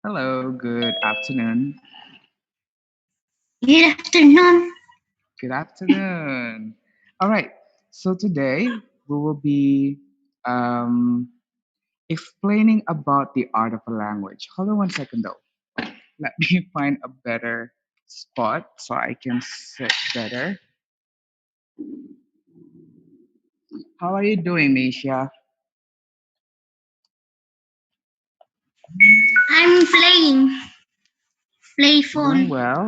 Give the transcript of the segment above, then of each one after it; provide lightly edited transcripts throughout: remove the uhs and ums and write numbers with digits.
Hello, good afternoon. Good afternoon. Good afternoon. All right, so today we will be um, explaining about the art of a language. Hold on one second though. Let me find a better spot so I can sit better. How are you doing, Misha? I'm playing play Doing phone. well.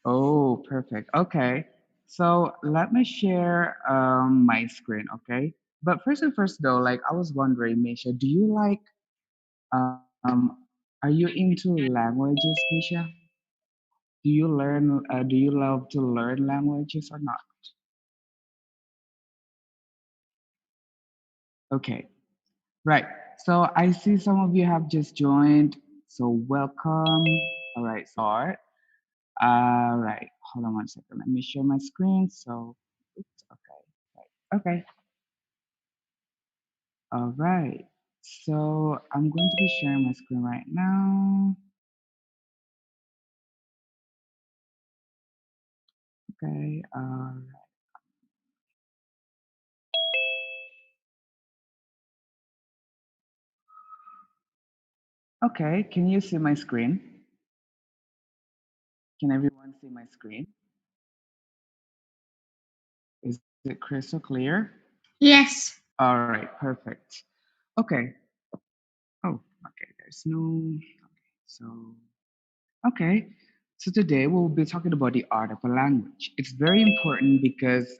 Oh, perfect. Okay. So let me share my screen, okay? But first and first though, like I was wondering, Misha, do you like are you into languages, Misha? Do you love to learn languages or not? Okay. Right. So I see some of you have just joined. So welcome. All right, start. All right. Hold on one second. Let me share my screen. So oops, okay. Right. Okay. All right. So I'm going to be sharing my screen right now. Okay. Okay. Can you see my screen? Can everyone see my screen? Is it crystal clear? Yes. All right. Perfect. Okay. Oh, okay. There's no. So, okay. So today we'll be talking about the art of a language. It's very important because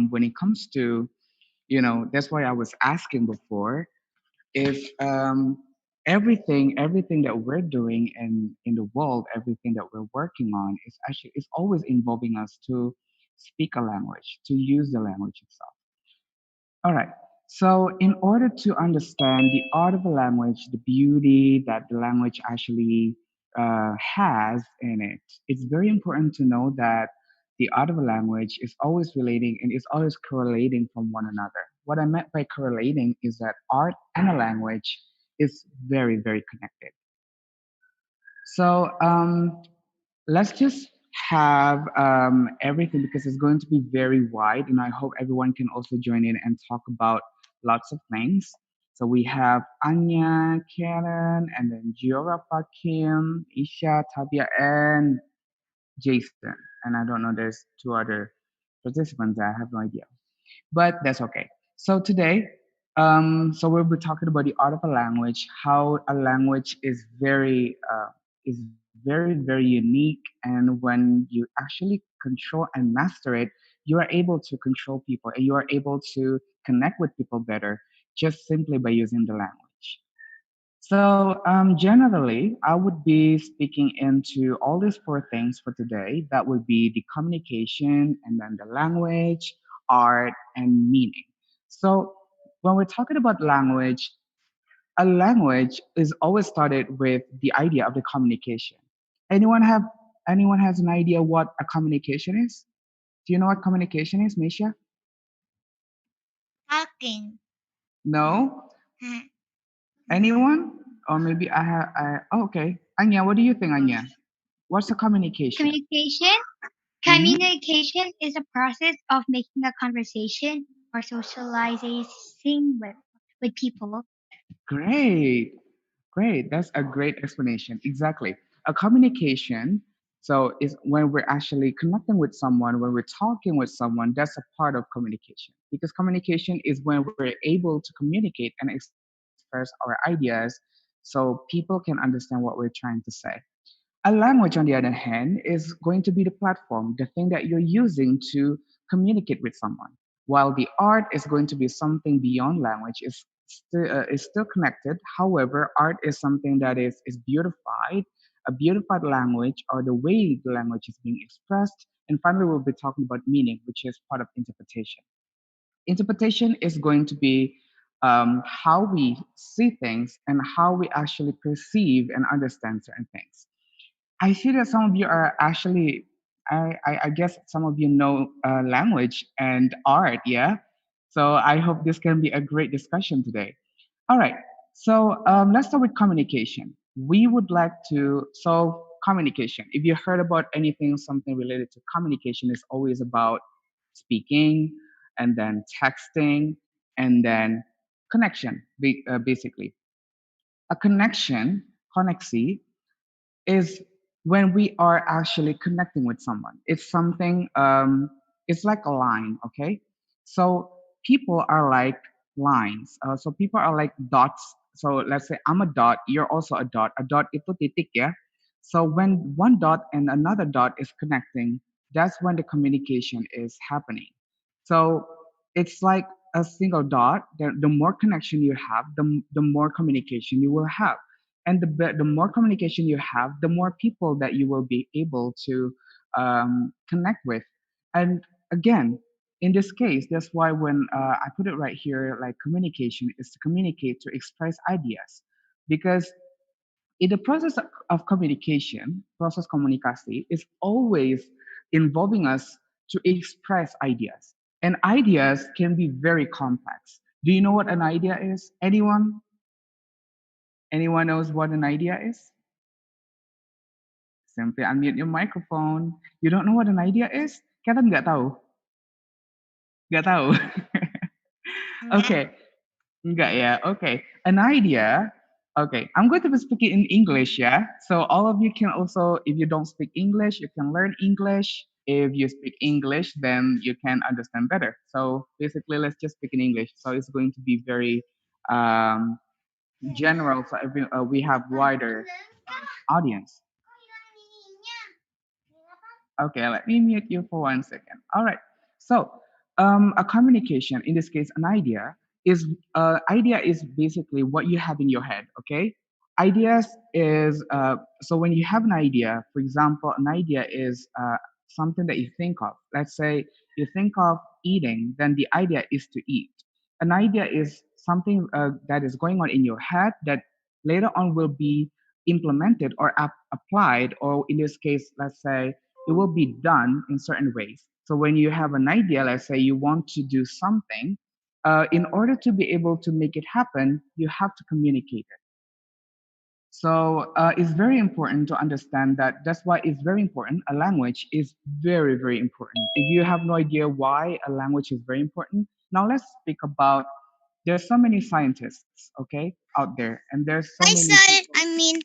when it comes to, that's why I was asking before if everything that we're doing in the world, everything that we're working on is always involving us to speak a language, to use the language itself. All right. So, in order to understand the art of a language, the beauty that the language actually has in it, it's very important to know that the art of a language is always relating and is always correlating from one another. What I meant by correlating is that art and a language is very, very connected. So, let's just have everything because it's going to be very wide, and I hope everyone can also join in and talk about lots of things. So we have Anya, Karen, and then Giora, Kim, Isha, Tabia, and Jason. And I don't know, there's two other participants. I have no idea, but that's okay. So today, so we'll be talking about the art of a language, how a language is very very unique, and when you actually control and master it, you are able to control people and you are able to connect with people better just simply by using the language. So, generally, I would be speaking into all these four things for today. That would be the communication, and then the language, art, and meaning. So, when we're talking about language, a language is always started with the idea of the communication. Anyone have anyone has an idea what a communication is? Do you know what communication is, Misha? Talking. No? Uh, Anyone? Or maybe I have. Oh, okay. Anya, what do you think, Anya? What's a communication? Communication. Mm-hmm. Communication is a process of making a conversation or socializing with people. Great, great. That's a great explanation. Exactly. A communication. So is when we're actually connecting with someone, when we're talking with someone, that's a part of communication. Because communication is when we're able to communicate and express our ideas so people can understand what we're trying to say. A language, on the other hand, is going to be the platform, the thing that you're using to communicate with someone. While the art is going to be something beyond language, is still connected. However, art is something that is beautified, a beautified language, or the way the language is being expressed. And finally, we'll be talking about meaning, which is part of interpretation. Interpretation is going to be how we see things and how we actually perceive and understand certain things. I see that some of you are actually, I guess some of you know language and art, yeah? So I hope this can be a great discussion today. All right. So let's start with communication. We would like to solve communication. If you heard about anything, something related to communication is always about speaking and then texting and then connection, basically. A connection, koneksi, is when we are actually connecting with someone. It's something, it's like a line, okay? So people are like lines. So people are like dots. So let's say I'm a dot, you're also a dot. A dot itu titik ya. So when one dot and another dot is connecting, that's when the communication is happening. So it's like a single dot. The more connection you have, the more communication you will have, and the more communication you have, the more people that you will be able to connect with. And again, in this case, that's why when I put it right here, like communication is to communicate, to express ideas, because in the process of communication, process komunikasi is always involving us to express ideas, and ideas can be very complex. Do you know what an idea is? Anyone knows what an idea is? Simply unmute your microphone. You don't know what an idea is? Kalian nggak tahu? Nggak tahu? Enggak. Okay. Enggak ya? Okay. An idea. Okay. I'm going to be speaking in English, yeah? So all of you can also, if you don't speak English, you can learn English. If you speak English, then you can understand better. So basically, let's just speak in English. So it's going to be very um, general. So we have wider audience. Okay, let me mute you for 1 second. All right. So, a communication, in this case, an idea is basically what you have in your head. Okay, ideas is so when you have an idea. For example, an idea is something that you think of. Let's say you think of eating, then the idea is to eat. An idea is something that is going on in your head that later on will be implemented or applied, or in this case, let's say it will be done in certain ways. So when you have an idea, let's say you want to do something, in order to be able to make it happen, you have to communicate it. So it's very important to understand that. That's why it's very important. A language is very, very important. If you have no idea why a language is very important, now let's speak about. There's so many scientists, okay, out there, and there's so Hi, many sir. people. I mean,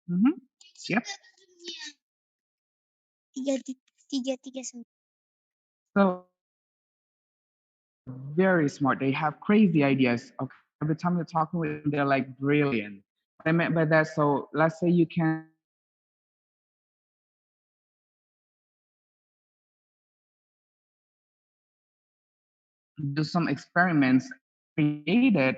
Mhm. Yep. tiga, tiga, tiga, sembilan. So scientists are very smart. They have crazy ideas. Okay, every time you're talking with them, they're like brilliant. What I meant by that, so let's say you can do some experiments and created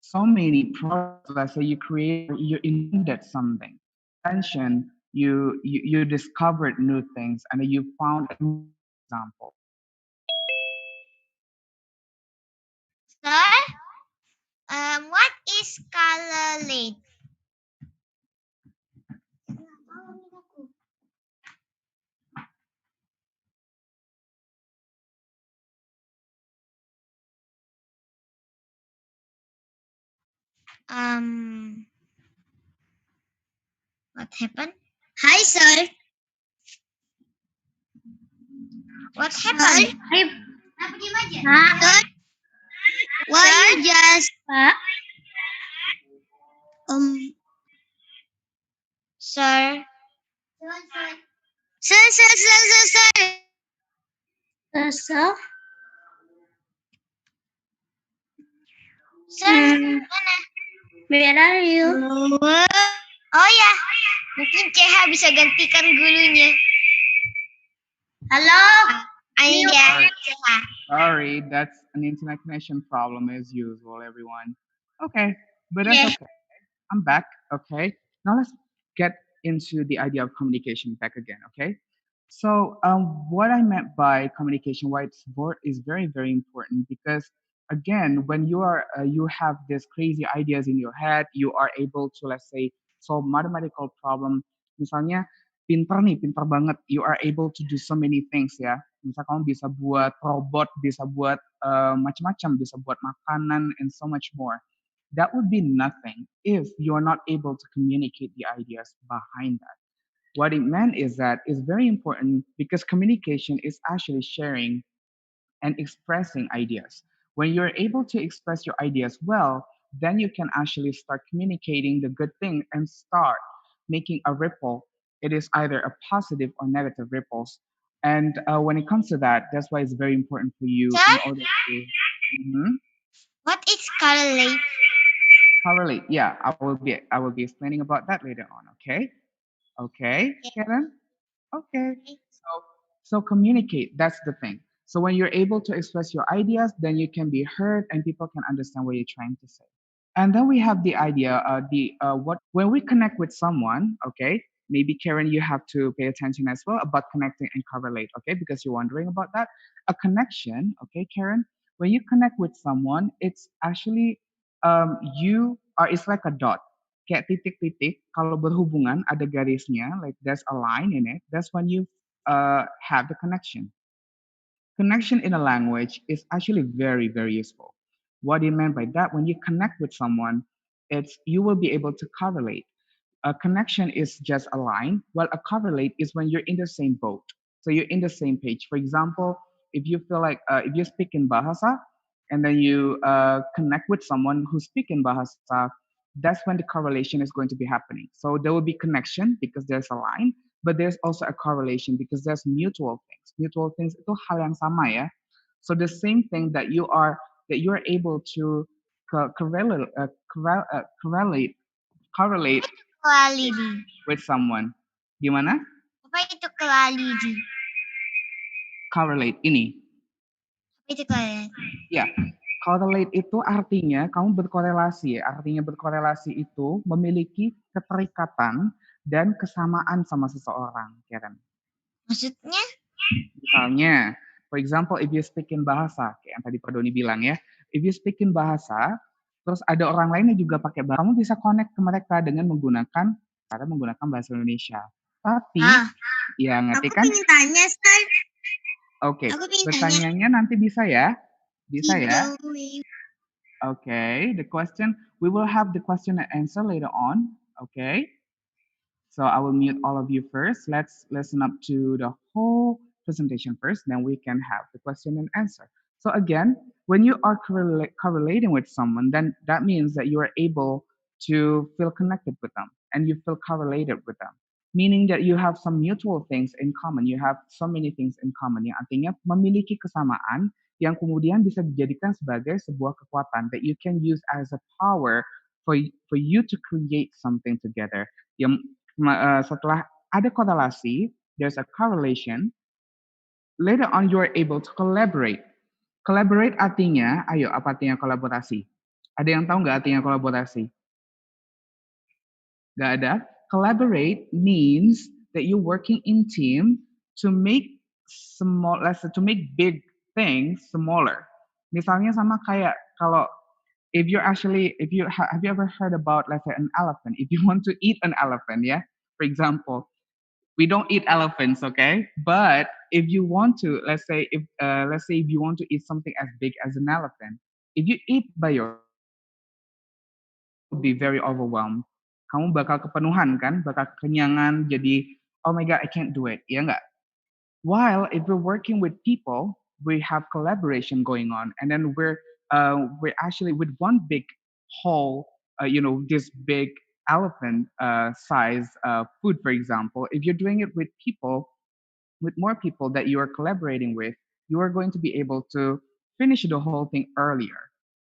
so many products. Let's say you created or you invented something. Invention, you discovered new things and you found a new way, for example. Sir, what is color late? Um, what happened? Hi, sir. What happened? Sir, sir, why you just um, sir, sir. So, sir, mana? Where are you? Oh ya, mungkin CH bisa gantikan gulunya. Halo, Anja, Sorry, CH. sorry, that's an internet connection problem as usual, everyone. Okay, but that's Yeah. okay. I'm back. Okay. Now let's get into the idea of communication back again. Okay. So what I meant by communication, why is very very important, because again, when you have these crazy ideas in your head, you are able to, let's say, solve mathematical problem. Misalnya pinter nih, pinter banget. You are able to do so many things ya. Misal kamu bisa buat robot, bisa buat macam-macam, bisa buat makanan and so much more. That would be nothing if you're not able to communicate the ideas behind that. What it meant is that it's very important because communication is actually sharing and expressing ideas. When you're able to express your ideas well, then you can actually start communicating the good thing and start making a ripple. It is either a positive or negative ripples. And when it comes to that, that's why it's very important for you Sir, in order to Mhm. what is correlate? correlate. Yeah, I will be explaining about that later on. Okay, okay, Karen. Okay. So communicate. That's the thing. So when you're able to express your ideas, then you can be heard and people can understand what you're trying to say. And then we have the idea, the what when we connect with someone, okay, maybe Karen, you have to pay attention as well about connecting and correlate, okay, because you're wondering about that. A connection, okay, Karen, when you connect with someone, it's actually you are it's like a dot. Kayak titik-titik, kalau berhubungan ada garisnya, like there's a line in it. That's when you have the connection. Connection in a language is actually very, very useful. What do you mean by that? When you connect with someone, it's you will be able to correlate. A connection is just a line, while a correlate is when you're in the same boat. So you're in the same page. For example, if you feel like if you speak in Bahasa and then you connect with someone who speak in Bahasa, that's when the correlation is going to be happening. So there will be connection because there's a line, but there's also a correlation because there's mutual things. Mutual things itu hal yang sama ya. So the same thing that you are able to correlate, Apa correlate itu clarity? with someone. Gimana? Apa itu clarity? Correlate ini. Apa itu clarity? Ya, correlate itu artinya kamu berkorelasi. Artinya berkorelasi itu memiliki keterikatan dan kesamaan sama seseorang, Karen. Maksudnya? Misalnya, for example, if you speak in bahasa, kayak yang tadi Pak Doni bilang ya, if you speak in bahasa, terus ada orang lain yang juga pakai bahasa, kamu bisa connect ke mereka dengan menggunakan cara menggunakan bahasa Indonesia. Tapi, Ah, ya ngerti aku kan? pengen tanya, Star. Oke, Aku pengen tanya. bertanyanya nanti bisa ya? Bisa ya? Giveaway. Okay, the question, we will have the question and answer later on. Okay. So I will mute all of you first. Let's listen up to the whole presentation first, then we can have the question and answer. So again, when you are correlating with someone, then that means that you are able to feel connected with them and you feel correlated with them. Meaning that you have some mutual things in common. You have so many things in common. Yang artinya memiliki kesamaan yang kemudian bisa dijadikan sebagai sebuah kekuatan that you can use as a power for you to create something together. Yang setelah ada korelasi, there's a correlation. Later on, you are able to collaborate. Collaborate artinya, ayo apa artinya kolaborasi? Ada yang tahu nggak artinya kolaborasi? Nggak ada. Collaborate means that you're working in team to make small, let's say, to make big things smaller. Misalnya sama kayak kalau if you have you ever heard about, let's say, an elephant? If you want to eat an elephant, yeah, for example, we don't eat elephants, okay? But if you want to, let's say if you want to eat something as big as an elephant, if you eat by yourself, you will be very overwhelmed. Kamu bakal kepenuhan kan, bakal kekenyangan, jadi oh my god, I can't do it, ya nggak? While if we're working with people, we have collaboration going on, and then we're actually with one big whole, this big elephant size food, for example. If you're doing it with people, with more people that you are collaborating with, you are going to be able to finish the whole thing earlier.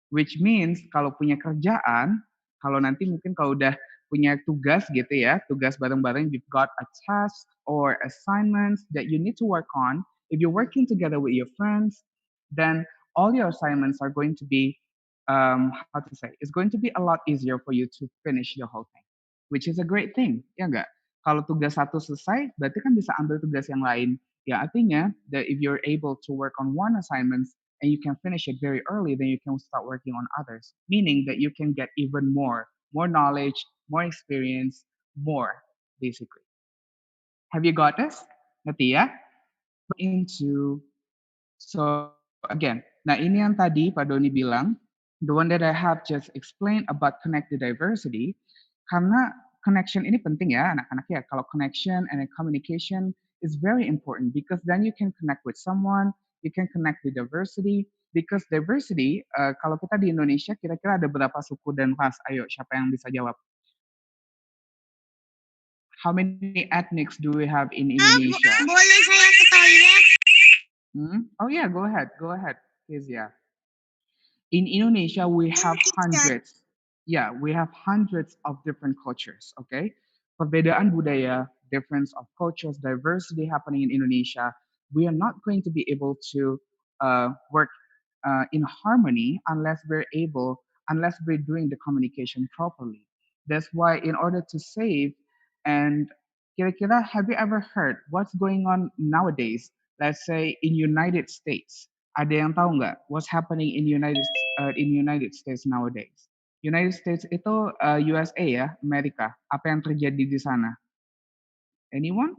Which means kalau punya kerjaan, kalau nanti mungkin kalau udah punya tugas gitu ya, tugas bareng-bareng, you've got a task or assignments that you need to work on. If you're working together with your friends, then all your assignments are going to be, how to say, it's going to be a lot easier for you to finish the whole thing, which is a great thing, ya nggak? Kalau tugas satu selesai, berarti kan bisa ambil tugas yang lain. Ya artinya that if you're able to work on one assignment and you can finish it very early, then you can start working on others, meaning that you can get even more knowledge, more experience, more, basically. Have you got this? Natia? Into, so again, nah ini yang tadi Pak Doni bilang, the one that I have just explained about connected diversity, karena connection ini penting ya anak-anak ya. Kalau connection and communication is very important because then you can connect with someone, you can connect with diversity because diversity kalau kita di Indonesia kira-kira ada berapa suku dan ras? Ayo, siapa yang bisa jawab? How many ethnics do we have in Indonesia? Boleh saya ke toilet? Oh yeah, go ahead, Kezia. In Indonesia, we have hundreds. Yeah, we have hundreds of different cultures. Okay, perbedaan budaya, difference of cultures, diversity happening in Indonesia. We are not going to be able to work in harmony unless we're doing the communication properly. That's why, in order to save and kira-kira, have you ever heard what's going on nowadays? Let's say in United States. Ada yang tahu nggak what's happening in United States nowadays? United States itu USA ya, Amerika. Apa yang terjadi di sana? Anyone?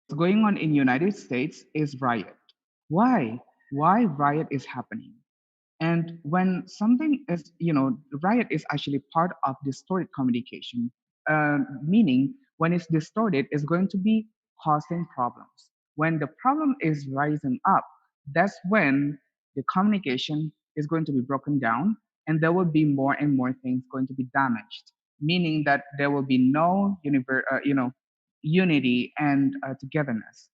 What's going on in United States is riot. Why? Why riot is happening? And when something is, riot is actually part of distorted communication, meaning when it's distorted, it's going to be causing problems. When the problem is rising up, that's when the communication is going to be broken down and there will be more and more things going to be damaged, meaning that there will be no unity and togetherness.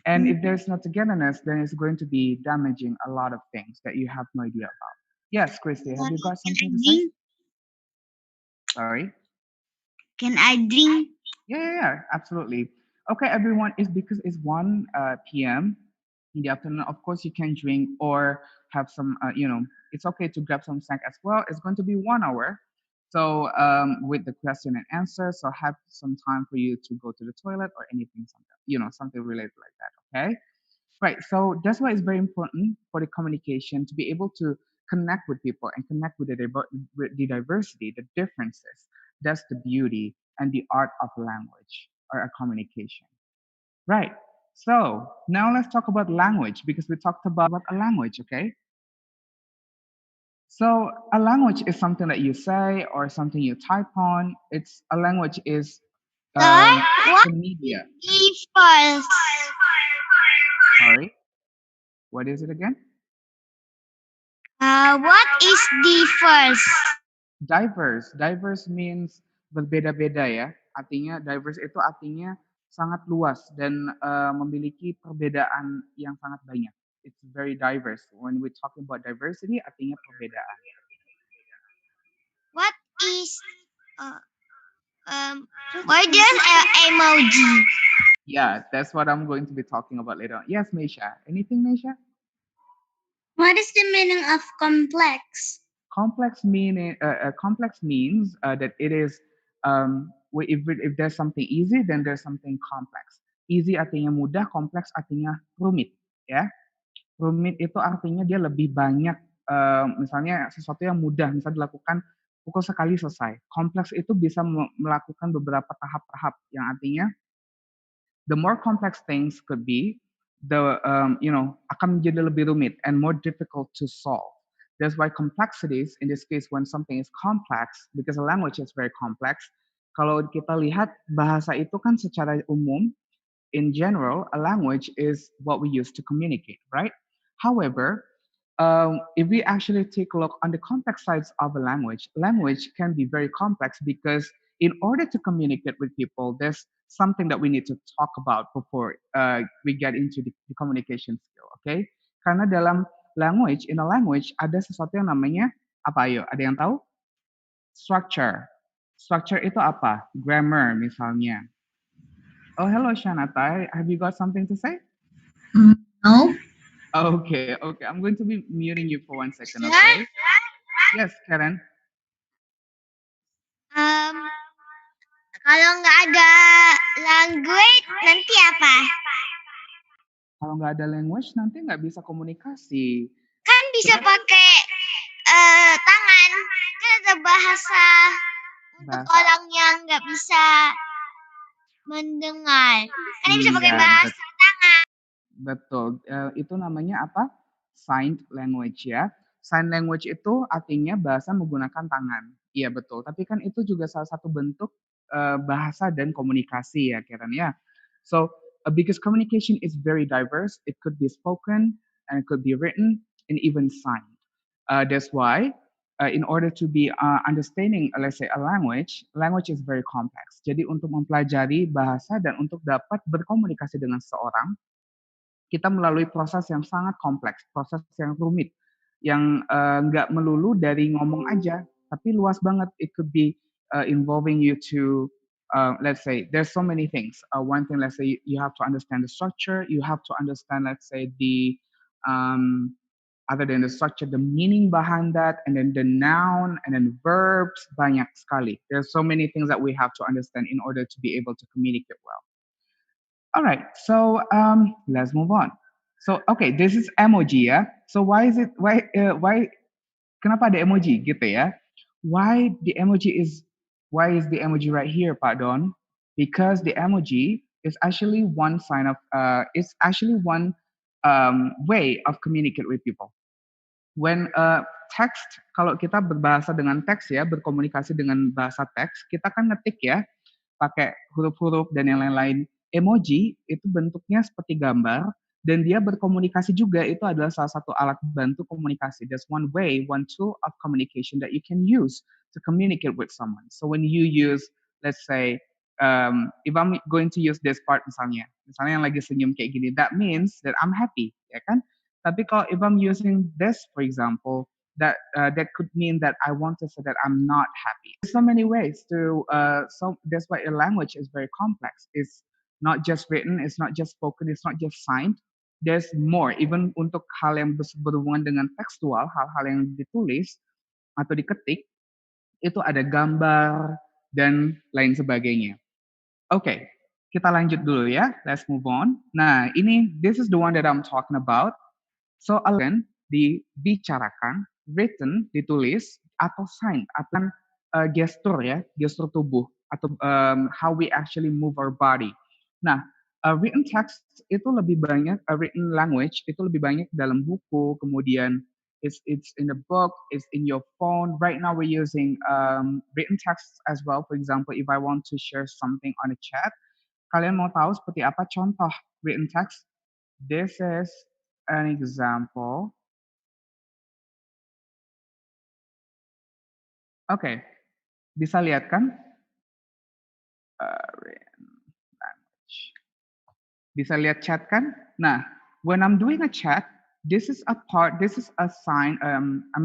And if there's no togetherness, then it's going to be damaging a lot of things that you have no idea about. Yes, Christy, have you got Can I something to say? drink? Sorry. Can I drink? Yeah, absolutely. Okay, everyone, it's because it's 1 p.m. in the afternoon. Of course, you can drink or have some, it's okay to grab some snack as well. It's going to be 1 hour. So, with the question and answer, so have some time for you to go to the toilet or anything, something, something related like that. Okay. Right. So that's why it's very important for the communication to be able to connect with people and connect with with the diversity, the differences. That's the beauty and the art of language or a communication. Right. So now let's talk about language because we talked about a language. Okay. So a language is something that you say or something you type on. It's a language is Sir, what the media. differs? Sorry. What is it again? What is differs? Diverse means berbeda-beda ya. Artinya diverse itu artinya sangat luas dan memiliki perbedaan yang sangat banyak. It's very diverse. When we talking about diversity, artinya perbedaan. What is uh, why there's an emoji? Yeah, that's what I'm going to be talking about later on. Yes, Meisha. Anything, Meisha? What is the meaning of complex? Complex means that it is if there's something easy, then there's something complex. Easy artinya mudah, kompleks artinya rumit, ya. Rumit itu artinya dia lebih banyak, misalnya sesuatu yang mudah, misalnya dilakukan pukul sekali selesai. Kompleks itu bisa melakukan beberapa tahap-tahap, yang artinya the more complex things could be, the akan menjadi lebih rumit and more difficult to solve. That's why complexities in this case when something is complex because a language is very complex. Kalau kita lihat bahasa itu kan secara umum in general, a language is what we use to communicate, right? However, if we actually take a look on the complex sides of a language can be very complex because in order to communicate with people, there's something that we need to talk about before we get into the communication skill, okay? Karena dalam in a language ada sesuatu yang namanya apa ayo? Ada yang tahu? Structure. Structure itu apa? Grammar misalnya. Oh, hello, Shanata. Have you got something to say? No. Okay. I'm going to be muting you for 1 second, Sir, okay? Yes, Karen. kalau nggak ada language nanti apa? Kalau nggak ada language, nanti nggak bisa komunikasi. Kan bisa pakai tangan. Kan ada bahasa untuk orang yang nggak bisa mendengar. Kan bisa pakai Iya, bahasa tangan. betul. Itu namanya apa? signed language ya. Sign language itu artinya bahasa menggunakan tangan. Iya betul, tapi kan itu juga salah satu bentuk bahasa dan komunikasi ya Karen ya. So because communication is very diverse, it could be spoken and it could be written and even signed. That's why in order to be understanding, let's say, a language is very complex. Jadi untuk mempelajari bahasa dan untuk dapat berkomunikasi dengan seseorang, kita melalui proses yang sangat kompleks, proses yang rumit, yang nggak melulu dari ngomong aja, tapi luas banget. It could be involving you to, let's say, there's so many things. One thing, let's say, you have to understand the structure, you have to understand, let's say, the um, other than the structure, the meaning behind that, and then the noun, and then verbs, banyak sekali. There's so many things that we have to understand in order to be able to communicate well. All right, so let's move on. So okay, this is emoji ya. So why kenapa ada emoji gitu ya? Why is the emoji right here, Pak Don? Because the emoji is actually one sign of it's actually one way of communicate with people. When text, kalau kita berbahasa dengan teks ya, berkomunikasi dengan bahasa teks, kita kan ngetik ya, pakai huruf-huruf dan yang lain-lain. Emoji itu bentuknya seperti gambar dan dia berkomunikasi juga, itu adalah salah satu alat bantu komunikasi. That's one way, one tool of communication that you can use to communicate with someone. So when you use, let's say, if I'm going to use this part misalnya yang lagi senyum kayak gini, that means that I'm happy, ya kan? Tapi kalau if I'm using this, for example, that could mean that I want to say that I'm not happy. There's so many ways to so that's why a language is very complex. It's not just written, it's not just spoken, it's not just signed. There's more. Even untuk hal yang berhubungan dengan tekstual, hal-hal yang ditulis atau diketik, itu ada gambar dan lain sebagainya. Oke, kita lanjut dulu ya. Let's move on. Nah, this is the one that I'm talking about. So, dibicarakan, written, ditulis, atau sign, atau gestur ya, gestur tubuh, atau how we actually move our body. Nah, written text itu lebih banyak, written language itu lebih banyak dalam buku, kemudian it's in the book, it's in your phone. Right now we're using written text as well. For example, if I want to share something on a chat, kalian mau tahu seperti apa contoh written text? This is an example. Oke, bisa lihat kan? Written language. Bisa lihat chat kan? Nah, when I'm doing a chat, this is a sign,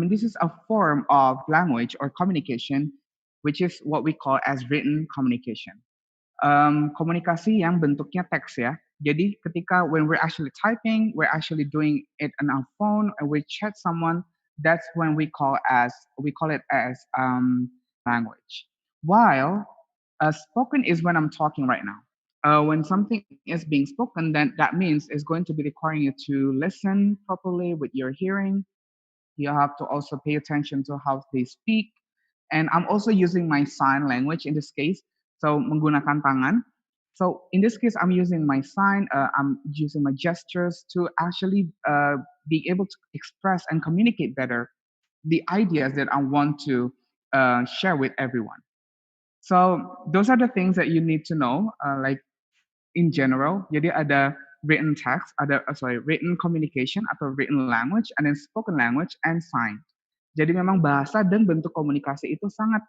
this is a form of language or communication, which is what we call as written communication. Komunikasi yang bentuknya teks ya. Jadi ketika when we're actually typing, we're actually doing it on our phone, and we chat someone, that's when we call it as language. While spoken is when I'm talking right now. When something is being spoken, then that means it's going to be requiring you to listen properly with your hearing. You have to also pay attention to how they speak. And I'm also using my sign language in this case. So menggunakan tangan. So in this case, I'm using my sign. I'm using my gestures to actually be able to express and communicate better the ideas that I want to share with everyone. So those are the things that you need to know, like in general. Jadi ada written text, written communication atau written language, and then spoken language and sign. Jadi memang bahasa dan bentuk komunikasi itu sangat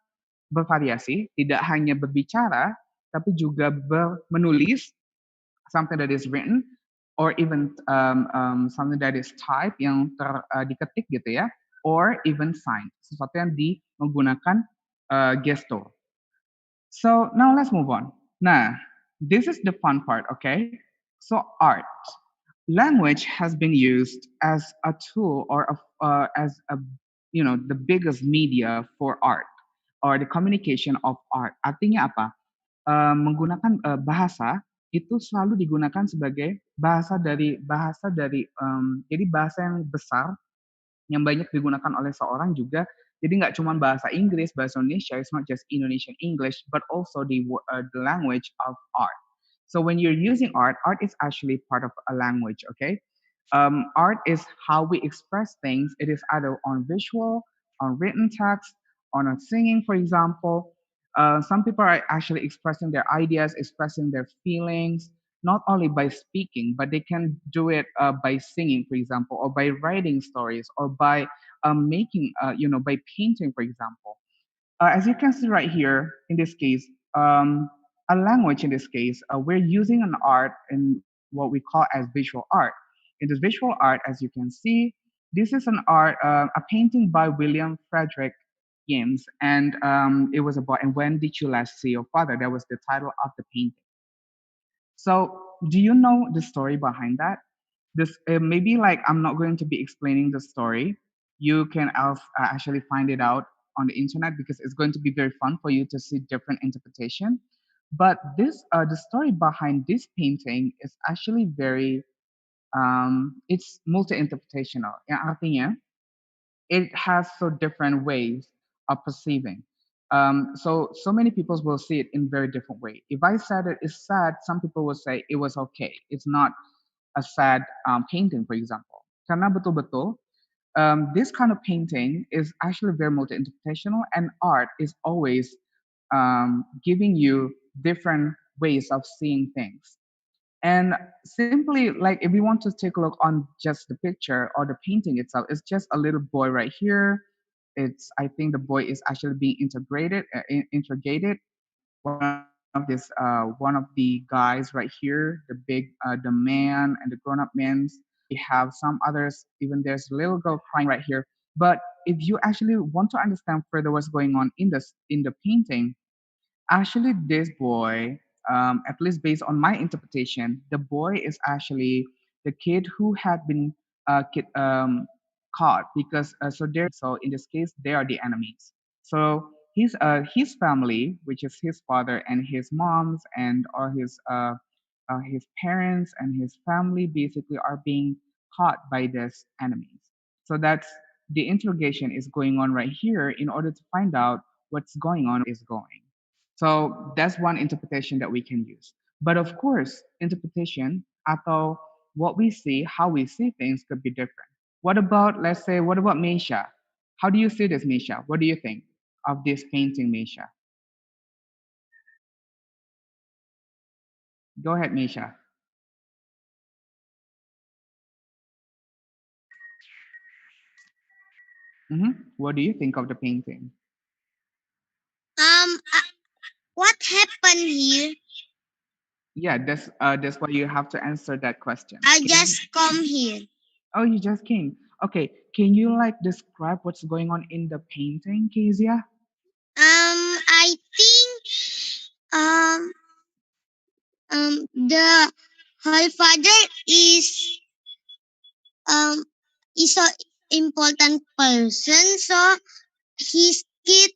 bervariasi, tidak hanya berbicara, tapi juga menulis, something that is written, or even something that is typed, yang diketik gitu ya, or even sign, sesuatu yang menggunakan gestur. So now let's move on. Nah, this is the fun part, okay? So art. Language has been used as a tool or as a, the biggest media for art or the communication of art. Artinya apa? Menggunakan bahasa itu selalu digunakan sebagai jadi bahasa yang besar yang banyak digunakan oleh seorang juga. Jadi nggak cuma bahasa Inggris, bahasa Indonesia, it's not just Indonesian English, but also the language of art. So when you're using art is actually part of a language, okay? Art is how we express things. It is either on visual, on written text, on a singing, for example. Some people are actually expressing their ideas, expressing their feelings, not only by speaking, but they can do it by singing, for example, or by writing stories, or by by painting, for example. As you can see right here, in this case, a language in this case, we're using an art in what we call as visual art. In this visual art, as you can see, this is an art, a painting by William Frederick James, and it was about "And When Did You Last See Your Father?" That was the title of the painting. So, do you know the story behind that? This maybe like I'm not going to be explaining the story. You can actually find it out on the internet because it's going to be very fun for you to see different interpretation. But the story behind this painting is actually very it's multi-interpretational. Yang artinya it has so different ways of perceiving. So many people will see it in very different way. If I said it is sad, some people will say it was okay. It's not a sad painting, for example. Karena betul-betul this kind of painting is actually very multi-interpretational, and art is always giving you different ways of seeing things. And simply, like, if you want to take a look on just the picture or the painting itself, it's just a little boy right here. I think the boy is actually being interrogated. One of the guys right here, the man and the grown up men. We have some others. Even there's a little girl crying right here. But if you actually want to understand further what's going on in the painting, actually, this boy, at least based on my interpretation, the boy is actually the kid who had been caught because so they're the enemy. So in this case, they are the enemies. So his family, which is his father and his moms and or his parents and his family, basically are being caught by these enemies. So that's the interrogation is going on right here in order to find out what's going on is going. So that's one interpretation that we can use. But of course, interpretation atau what we see, how we see things could be different. What about Meisha? How do you see this, Meisha? What do you think of this painting, Meisha? Go ahead, Meisha. What do you think of the painting? Um, uh, what happened here? Yeah, that's why you have to answer that question. I just come here. Oh, you just came. Okay, can you like describe what's going on in the painting, Kezia? I think um the her father um is a important person, so his kid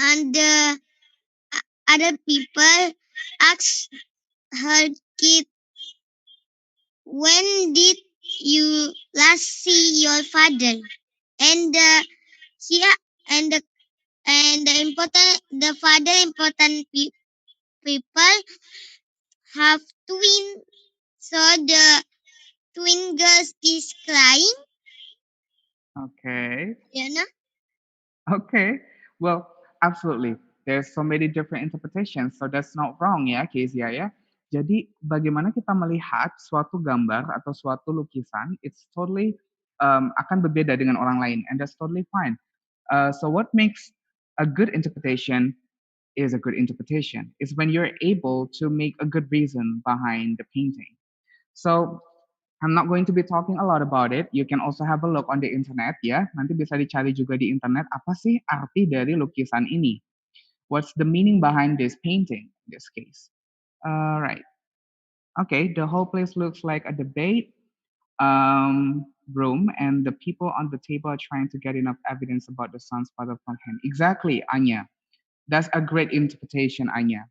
and the other people ask her kid, when did you last see your father? And the she and the father important people have twin, so the twin girls is crying, Okay. you know. Okay. Well, absolutely. There's so many different interpretations, so that's not wrong ya, Kezia ya. Jadi bagaimana kita melihat suatu gambar atau suatu lukisan, it's totally akan berbeda dengan orang lain, and that's totally fine. So what makes a good interpretation is a good interpretation. It's when you're able to make a good reason behind the painting. So I'm not going to be talking a lot about it. You can also have a look on the internet ya. Nanti bisa dicari juga di internet apa sih arti dari lukisan ini. What's the meaning behind this painting in this case? Right. Okay, the whole place looks like a debate room, and the people on the table are trying to get enough evidence about the son's father from him. Exactly, Anya. That's a great interpretation, Anya.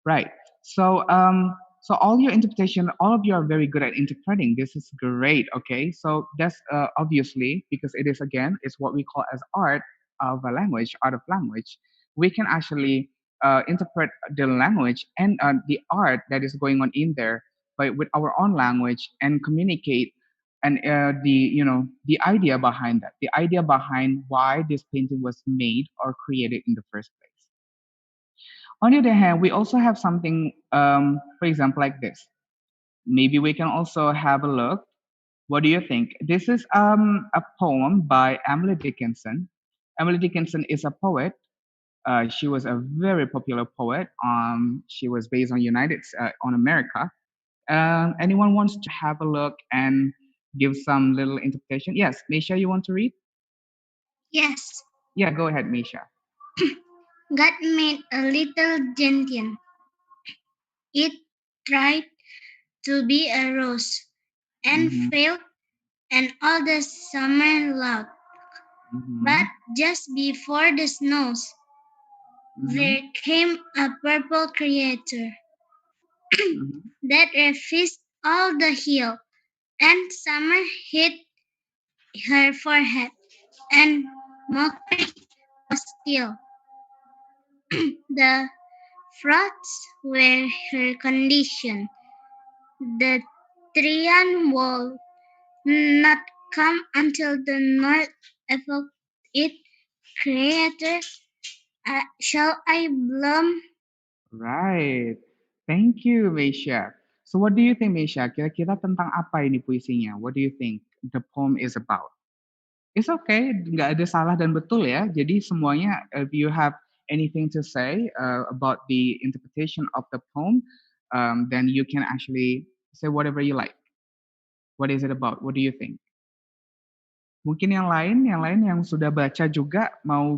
Right. So all your interpretation, all of you are very good at interpreting. This is great. Okay. So that's obviously because it is again, it's what we call as art of language. We can actually interpret the language and the art that is going on in there but with our own language and communicate and the idea behind that, the idea behind why this painting was made or created in the first place. On the other hand, we also have something, for example, like this. Maybe we can also have a look. What do you think? This is a poem by Emily Dickinson. Emily Dickinson is a poet. She was a very popular poet. She was based on America. Anyone wants to have a look and give some little interpretation? Yes, Misha, you want to read? Yes. Yeah, go ahead, Misha. God made a little gentian. It tried to be a rose and Mm-hmm, failed, and all the summer loved. mm-hmm, But just before the snows, mm-hmm, there came a purple creature mm-hmm. that refused all the hill, and summer hit her forehead, and mockery was still. The frosts were her condition. The Trian wall not come until the north evoked it. Creator, shall I bloom? Right. Thank you, Misha. So what do you think, Misha? Kira-kira tentang apa ini puisinya? What do you think the poem is about? It's okay, nggak ada salah dan betul ya. Jadi semuanya, if you have anything to say about the interpretation of the poem, then you can actually say whatever you like. What is it about? What do you think? Mungkin yang lain yang sudah baca juga mau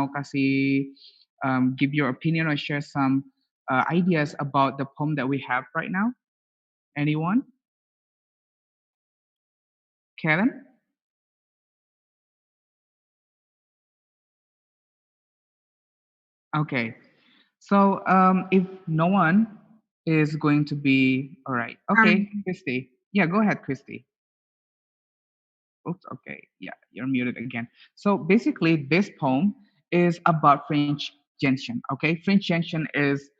kasih give your opinion or share some ideas about the poem that we have right now. Anyone? Karen? Okay. So if no one is going to be all right. Okay, Um, Christy. Yeah, go ahead, Christy. Oops, okay. Yeah, you're muted again. So basically, this poem is about French gentian. Okay, French gentian is,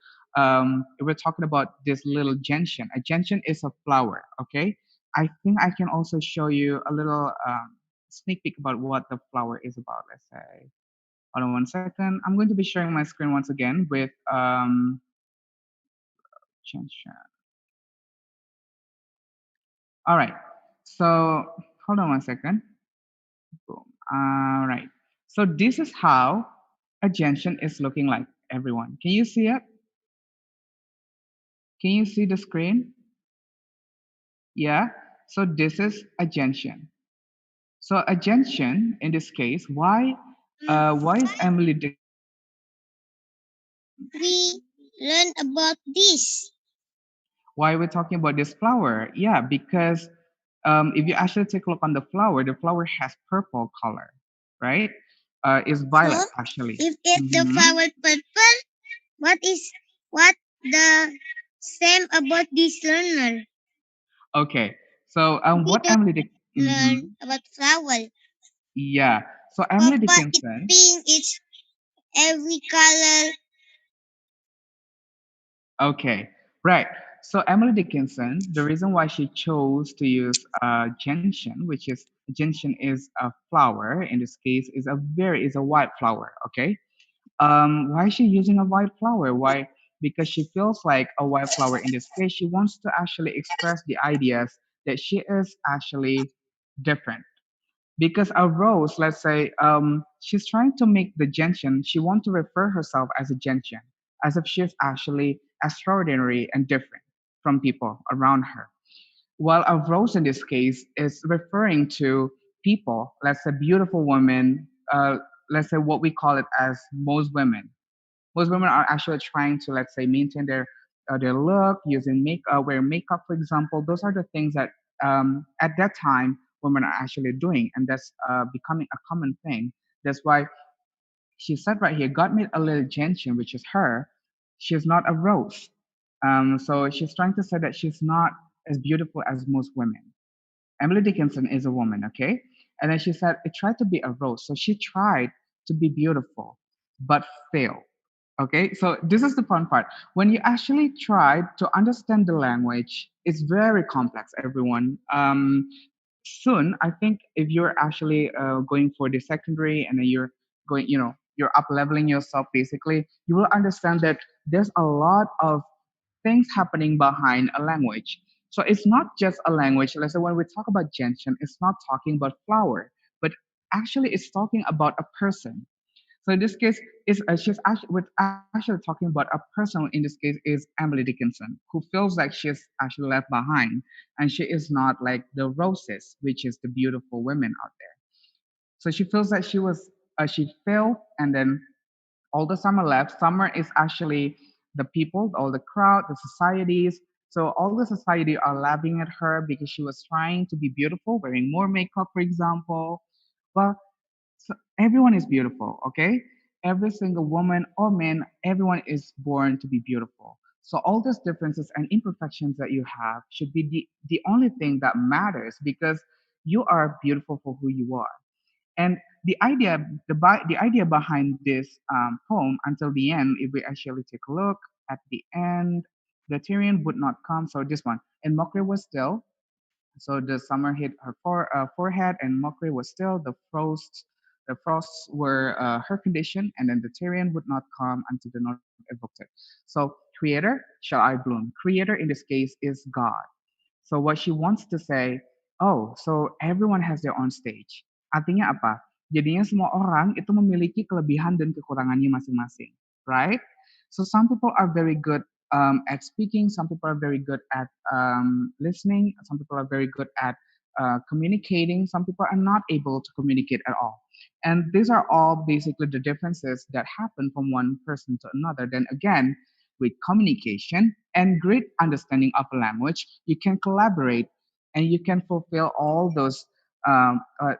we're talking about this little gentian. A gentian is a flower. Okay, I think I can also show you a little sneak peek about what the flower is about. Let's say, hold on one second. I'm going to be sharing my screen once again with gentian. All right. So hold on one second. Boom. All right. So this is how a gentian is looking like, everyone. Can you see it? Can you see the screen? Yeah. So this is a gentian. So a gentian in this case, why is Emily we learn about this. why we're talking about this flower? Yeah, because if you actually take a look on the flower has purple color, right? It's So, violet actually. if the Hmm. flower purple, what the same about this learner? Okay. So We what don't Emily Dick? learn about flower. Yeah. So Emily Papa is Dickinson. pink. It's every color. Okay, right. So Emily Dickinson, the reason why she chose to use gentian, which is gentian is a flower. In this case, is a white flower. Okay. Why is she using a white flower? Why? Because she feels like a white flower in this case. She wants to actually express the ideas that she is actually different, because a rose, let's say, she's trying to make the gentian, she wants to refer herself as a gentian, as if she's actually extraordinary and different from people around her, while a rose in this case is referring to people, let's say beautiful women, let's say what we call it as most women are actually trying to, let's say, maintain their look using makeup, wear makeup, for example. Those are the things that at that time women are actually doing, and that's becoming a common thing. That's why she said right here, God made a little gentian, which is her. She's not a rose. So she's trying to say that she's not as beautiful as most women. Emily Dickinson is a woman, okay? And then she said, it tried to be a rose. So she tried to be beautiful, but failed. Okay, so this is the fun part. When you actually try to understand the language, it's very complex, everyone. Soon, I think if you're actually going for the secondary and then you're going, you're up leveling yourself basically, you will understand that there's a lot of things happening behind a language. So it's not just a language. Let's say when we talk about gentian, it's not talking about flower, but actually it's talking about a person. So in this case, she's actually, we're actually talking about a person. In this case, is Emily Dickinson, who feels like she's actually left behind, and she is not like the roses, which is the beautiful women out there. So she feels that she failed, and then all the summer left. Summer is actually the people, all the crowd, the societies. So all the society are laughing at her because she was trying to be beautiful, wearing more makeup, for example. Well, so everyone is beautiful, okay? Every single woman or man, everyone is born to be beautiful. So all those differences and imperfections that you have should be the only thing that matters because you are beautiful for who you are. And the idea behind this poem until the end, if we actually take a look at the end, the Tyrion would not come. So this one, and mockery was still, so the summer hit her forehead, and mockery was still. The frosts were her condition, and then the Tyrion would not come until the north evoked it. So, Creator, shall I bloom? Creator in this case is God. So what she wants to say, oh, so everyone has their own stage. Artinya apa? Jadinya semua orang itu memiliki kelebihan dan kekurangannya masing-masing, right? So some people are very good at speaking. Some people are very good at listening. Some people are very good at communicating. Some people are not able to communicate at all. And these are all basically the differences that happen from one person to another. Then again, with communication and great understanding of a language, you can collaborate and you can fulfill all those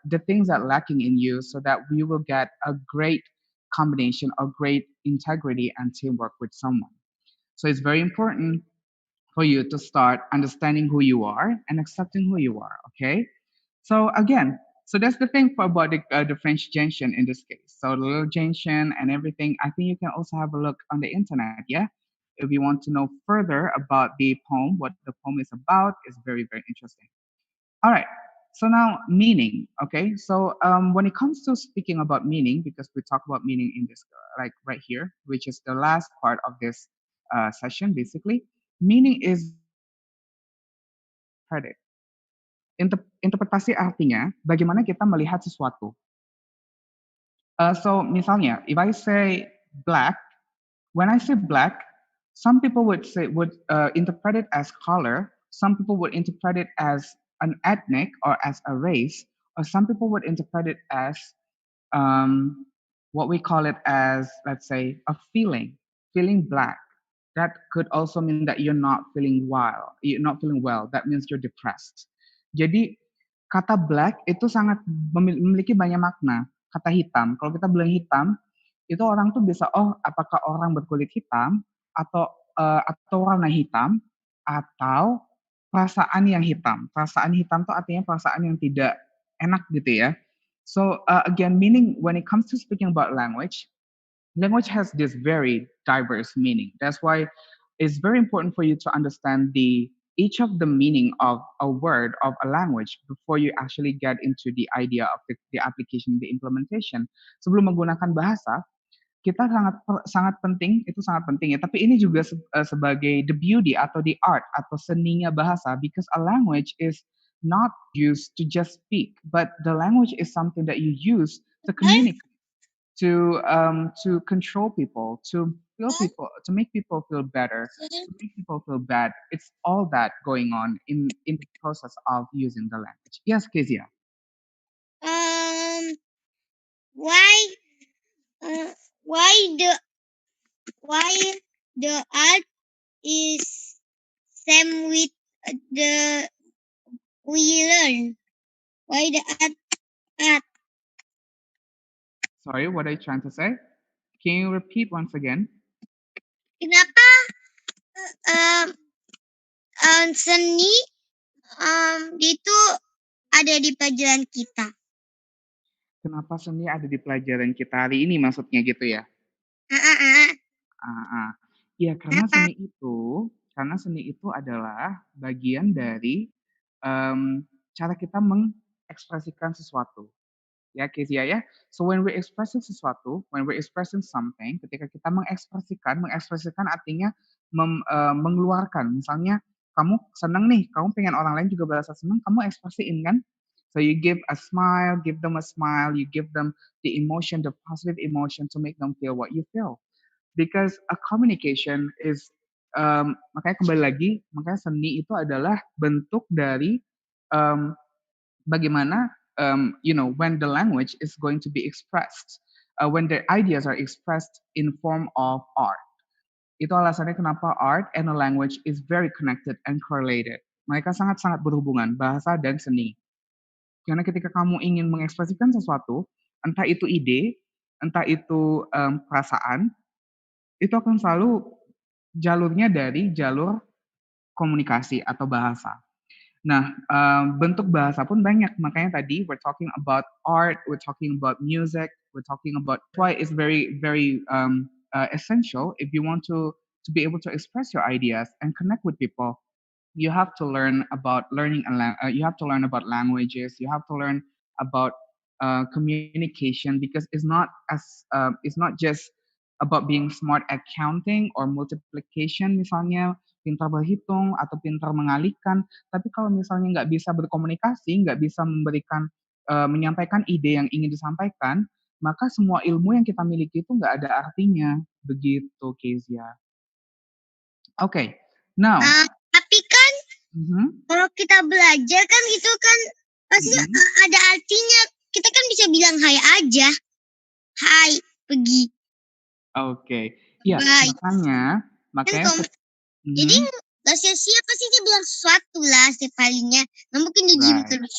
the things that are lacking in you, so that we will get a great combination of great integrity and teamwork with someone. So it's very important for you to start understanding who you are and accepting who you are. Okay. So again, so that's the thing for about the French gentian in this case. So the little gentian and everything. I think you can also have a look on the internet. Yeah, if you want to know further about the poem, what the poem is about, is very very interesting. All right. So now meaning. Okay. So when it comes to speaking about meaning, because we talk about meaning in this like right here, which is the last part of this session, basically, meaning is very important for us to interpret. Interpretasi artinya bagaimana kita melihat sesuatu. So misalnya, if I say black, when I say black, some people would interpret it as color. Some people would interpret it as an ethnic or as a race, or some people would interpret it as um, what we call it as, let's say, a feeling black. That could also mean that you're not feeling well. That means you're depressed. Jadi kata black itu sangat memiliki banyak makna. Kata hitam, kalau kita bilang hitam, itu orang tuh bisa, oh apakah orang berkulit hitam atau atau warna hitam atau perasaan yang hitam. Perasaan hitam tuh artinya perasaan yang tidak enak gitu ya. So again, meaning when it comes to speaking about language, language has this very diverse meaning. That's why it's very important for you to understand the each of the meaning of a word of a language before you actually get into the idea of the application, the implementation. Sebelum menggunakan bahasa, kita sangat penting, itu sangat penting ya. Tapi ini juga sebagai the beauty atau the art atau seninya bahasa, because a language is not used to just speak, but the language is something that you use to communicate, to control people, to make people feel better, to make people feel bad. It's all that going on in the process of using the language. Yes, Kezia. Um, why uh, why the why the art is same with the we learn? Why the art? Sorry, what are you trying to say? Can you repeat once again? Kenapa um, seni itu ada di pelajaran kita? Kenapa seni ada di pelajaran kita hari ini maksudnya gitu ya? Ah, ah, ah. Ah, ah. Ya, karena seni itu adalah bagian dari cara kita mengekspresikan sesuatu. Ya, Kezia ya. So when we expressing sesuatu, when we expressing something, ketika kita mengekspresikan artinya mengeluarkan. Misalnya kamu seneng nih, kamu pengen orang lain juga berasa seneng, kamu ekspresiin kan? So you give a smile, give them a smile, you give them the emotion, the positive emotion to make them feel what you feel. Because a communication is makanya kembali lagi, makanya seni itu adalah bentuk dari um, bagaimana when the language is going to be expressed, when the ideas are expressed in form of art. Itu alasannya kenapa art and a language is very connected and correlated. Mereka sangat-sangat berhubungan, bahasa dan seni. Karena ketika kamu ingin mengekspresikan sesuatu, entah itu ide, entah itu perasaan, itu akan selalu jalurnya dari jalur komunikasi atau bahasa. Nah, bentuk bahasa pun banyak. Makanya tadi we're talking about art, we're talking about music, we're talking about why it's very very essential if you want to be able to express your ideas and connect with people. You have to learn about you have to learn about languages. You have to learn about communication because it's not just about being smart at counting or multiplication misalnya, pintar berhitung atau pintar mengalihkan. Tapi kalau misalnya nggak bisa berkomunikasi, nggak bisa menyampaikan ide yang ingin disampaikan, maka semua ilmu yang kita miliki itu nggak ada artinya. Begitu, Kezia. Okay, now. Tapi kan Mhm. kalau kita belajar kan itu kan pasti ada artinya. Kita kan bisa bilang hai aja. Hai, pergi. Oke. Iya, Bye. makanya Kan makanya jadi mhm. gak sia-sia pasti dia bilang sesuatu lah setiap harinya. Nggak mungkin dia diem Right. terus.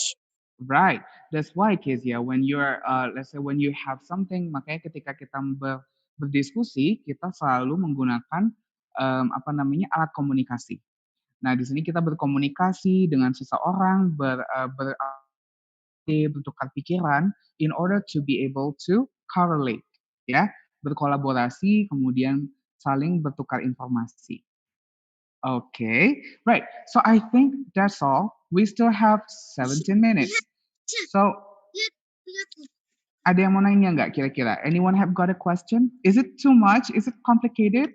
Right. That's why, Kezia, when you're let's say when you have something, makanya ketika kita berdiskusi, kita selalu menggunakan apa namanya alat komunikasi. Nah, di sini kita berkomunikasi dengan seseorang, bertukar pikiran in order to be able to correlate, ya, berkolaborasi, kemudian saling bertukar informasi. Okay, right. So I think that's all. We still have 17 minutes. So, ada yang mau nanya nggak kira-kira? Anyone have got a question? Is it too much? Is it complicated?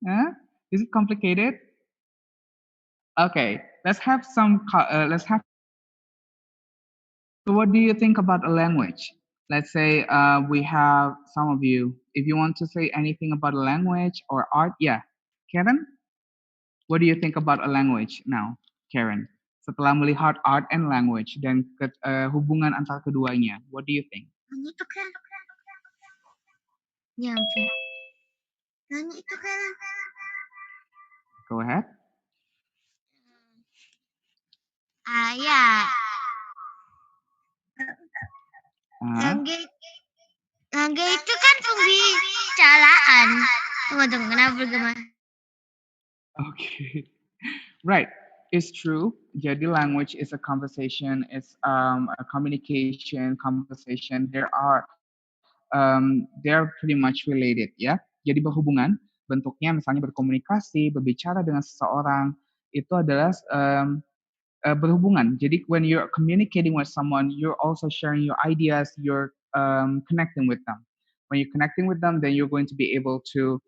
Huh? Is it complicated? Okay, let's have. So, what do you think about a language? Let's say we have some of you. If you want to say anything about a language or art, yeah, Karen. What do you think about a language now, Karen? Setelah melihat art and language dan hubungan antara keduanya, what do you think? Itu kan nyampe. Nanya itu kan. Go ahead. Ya. Uh-huh. Langga itu kan pembicaraan. Tunggu, kenapa bergema? Okay. Right. It's true. Jadi language is a conversation. It's a communication conversation. They're pretty much related ya. Jadi berhubungan. Bentuknya misalnya berkomunikasi, berbicara dengan seseorang itu adalah berhubungan. Jadi when you're communicating with someone, you're also sharing your ideas. You're connecting with them. When you're connecting with them, then you're going to be able to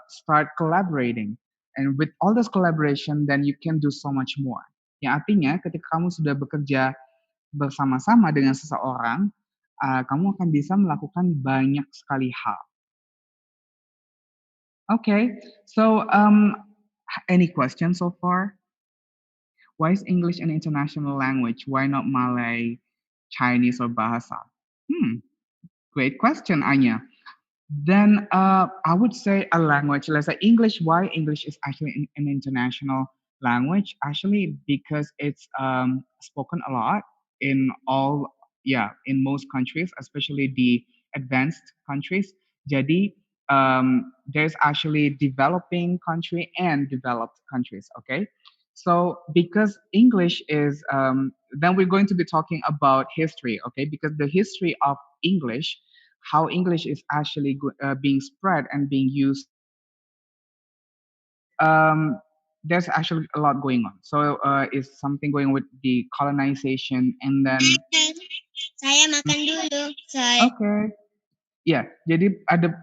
start collaborating. And with all this collaboration, then you can do so much more. Yang artinya ketika kamu sudah bekerja bersama-sama dengan seseorang, kamu akan bisa melakukan banyak sekali hal. Okay, so any questions so far? Why is English an international language? Why not Malay, Chinese, or Bahasa? Great question, Anya. Then I would say a language. Let's say English. Why English is actually an international language? Actually, because it's spoken a lot in all, yeah, in most countries, especially the advanced countries. Jadi there's actually developing country and developed countries. Okay, so because English is, then we're going to be talking about history. Okay, because the history of English how English is actually being spread and being used there's actually a lot going on. So it's something going with the colonization, and then Saya makan dulu. Saya. okay, ya, jadi ada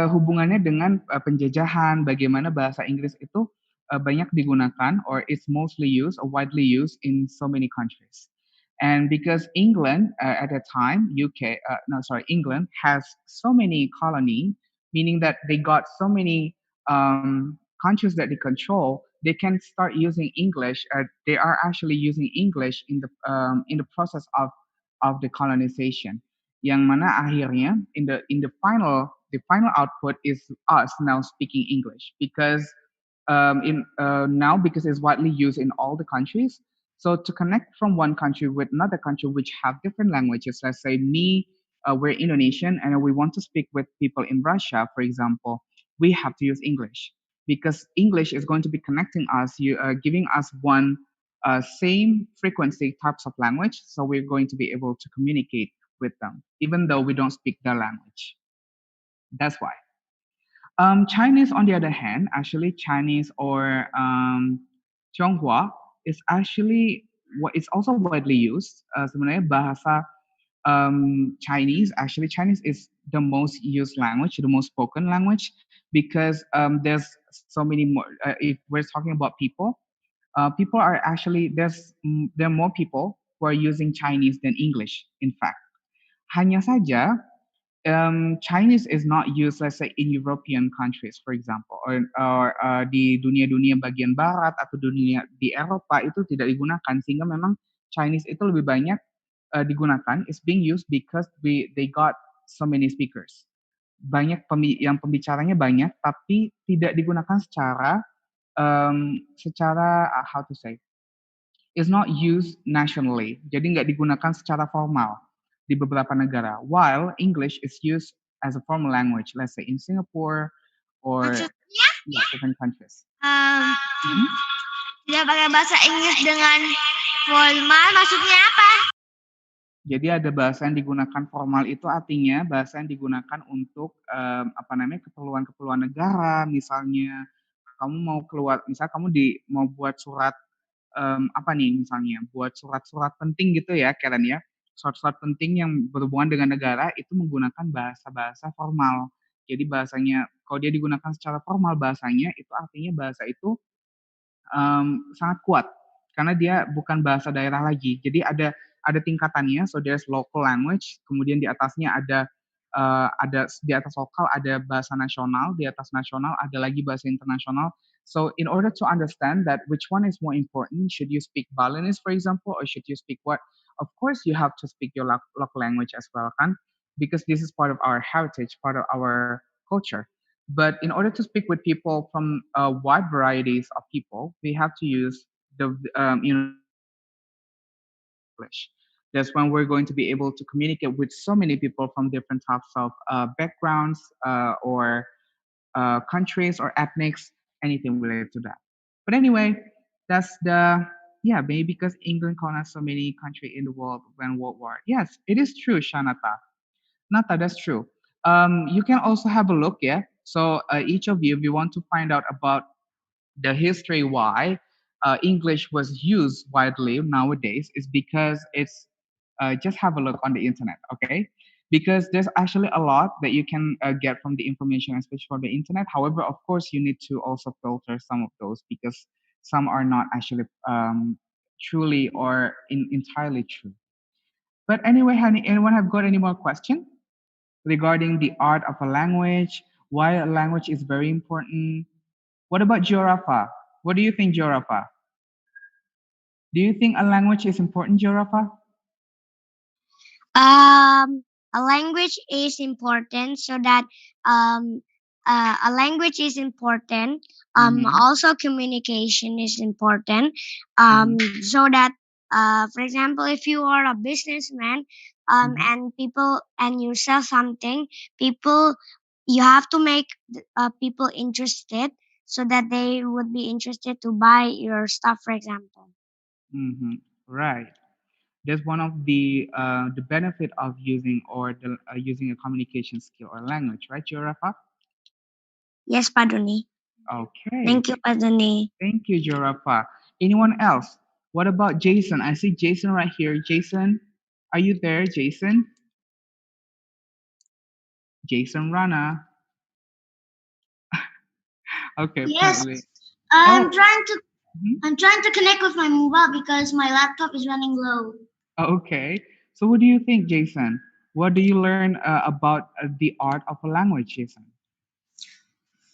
hubungannya dengan penjajahan, bagaimana bahasa Inggris itu banyak digunakan, or it's mostly used or widely used in so many countries. And because England at that time, UK, no, sorry, England has so many colony, meaning that they got so many countries that they control, they can start using English. They are actually using English in the process of the colonization, yang mana akhirnya in the final output is us now speaking English, because in now because it's widely used in all the countries. So to connect from one country with another country which have different languages, let's say me, we're Indonesian and we want to speak with people in Russia, for example, we have to use English, because English is going to be connecting us, giving us one same frequency types of language. So we're going to be able to communicate with them, even though we don't speak their language. That's why. Chinese, on the other hand, actually Chinese or Tionghoa is actually what is also widely used. Sebenarnya bahasa Chinese, actually Chinese is the most used language, the most spoken language, because there's so many more. If we're talking about people, people are actually there are more people who are using Chinese than English. In fact, hanya saja Chinese is not used, let's say, in European countries, for example, or di dunia-dunia bagian barat atau dunia di Eropa itu tidak digunakan, sehingga memang Chinese itu lebih banyak digunakan. Is being used because they got so many speakers. Banyak yang pembicaranya banyak, tapi tidak digunakan secara how to say, is not used nationally. Jadi nggak digunakan secara formal di beberapa negara. While English is used as a formal language, let's say in Singapore or Maksudnya, yeah, different countries. um, Mhm. tidak pakai bahasa Inggris dengan formal, maksudnya apa? Jadi ada bahasa yang digunakan formal itu artinya bahasa yang digunakan untuk apa namanya, keperluan-keperluan negara, misalnya kamu mau keluar, misal kamu mau buat surat apa nih misalnya, buat surat-surat penting gitu ya, Karen ya. Surat-surat penting yang berhubungan dengan negara itu menggunakan bahasa-bahasa formal. Jadi bahasanya, kalau dia digunakan secara formal bahasanya, itu artinya bahasa itu sangat kuat karena dia bukan bahasa daerah lagi. Jadi ada tingkatannya. So there's local language, kemudian di atasnya ada di atas lokal ada bahasa nasional, di atas nasional ada lagi bahasa internasional. So in order to understand that which one is more important, should you speak Balinese, for example, or should you speak what? Of course, you have to speak your local language as well, kan? Because this is part of our heritage, part of our culture. But in order to speak with people from wide varieties of people, we have to use English. That's when we're going to be able to communicate with so many people from different types of backgrounds or countries or ethnics, anything related to that. But anyway, that's the yeah, maybe because England colonized so many countries in the world when World War. Yes, it is true, Shanata. Nata, that's true. You can also have a look, yeah. So each of you, if you want to find out about the history why English was used widely nowadays, is because it's just have a look on the internet, okay? Because there's actually a lot that you can get from the information, especially from the internet. However, of course, you need to also filter some of those because some are not actually truly or entirely true. But anyway, honey, anyone have got any more question regarding the art of a language, why a language is very important? What about Jorafa? What do you think, Jorafa? Do you think a language is important, Jorafa? A language is important so that um, a language is important. Mm-hmm. Also, communication is important. Mm-hmm. So that, for example, if you are a businessman, Mm-hmm. and people and you sell something, people, you have to make people interested so that they would be interested to buy your stuff, for example. Mm-hmm. Right. That's one of the benefit of using or using a communication skill or language, right, Jorafa? Yes, Pak Doni. Okay, Thank you, Pak Doni. thank you, Jorafa. Anyone else? What about Jason? I see Jason right here. Jason, are you there, Jason? Jason Rana. Okay, Yes, apparently. I'm Oh, trying to mhm. I'm trying to connect with my mobile because my laptop is running low. Okay. So, what do you think, Jason? What do you learn about the art of a language, Jason?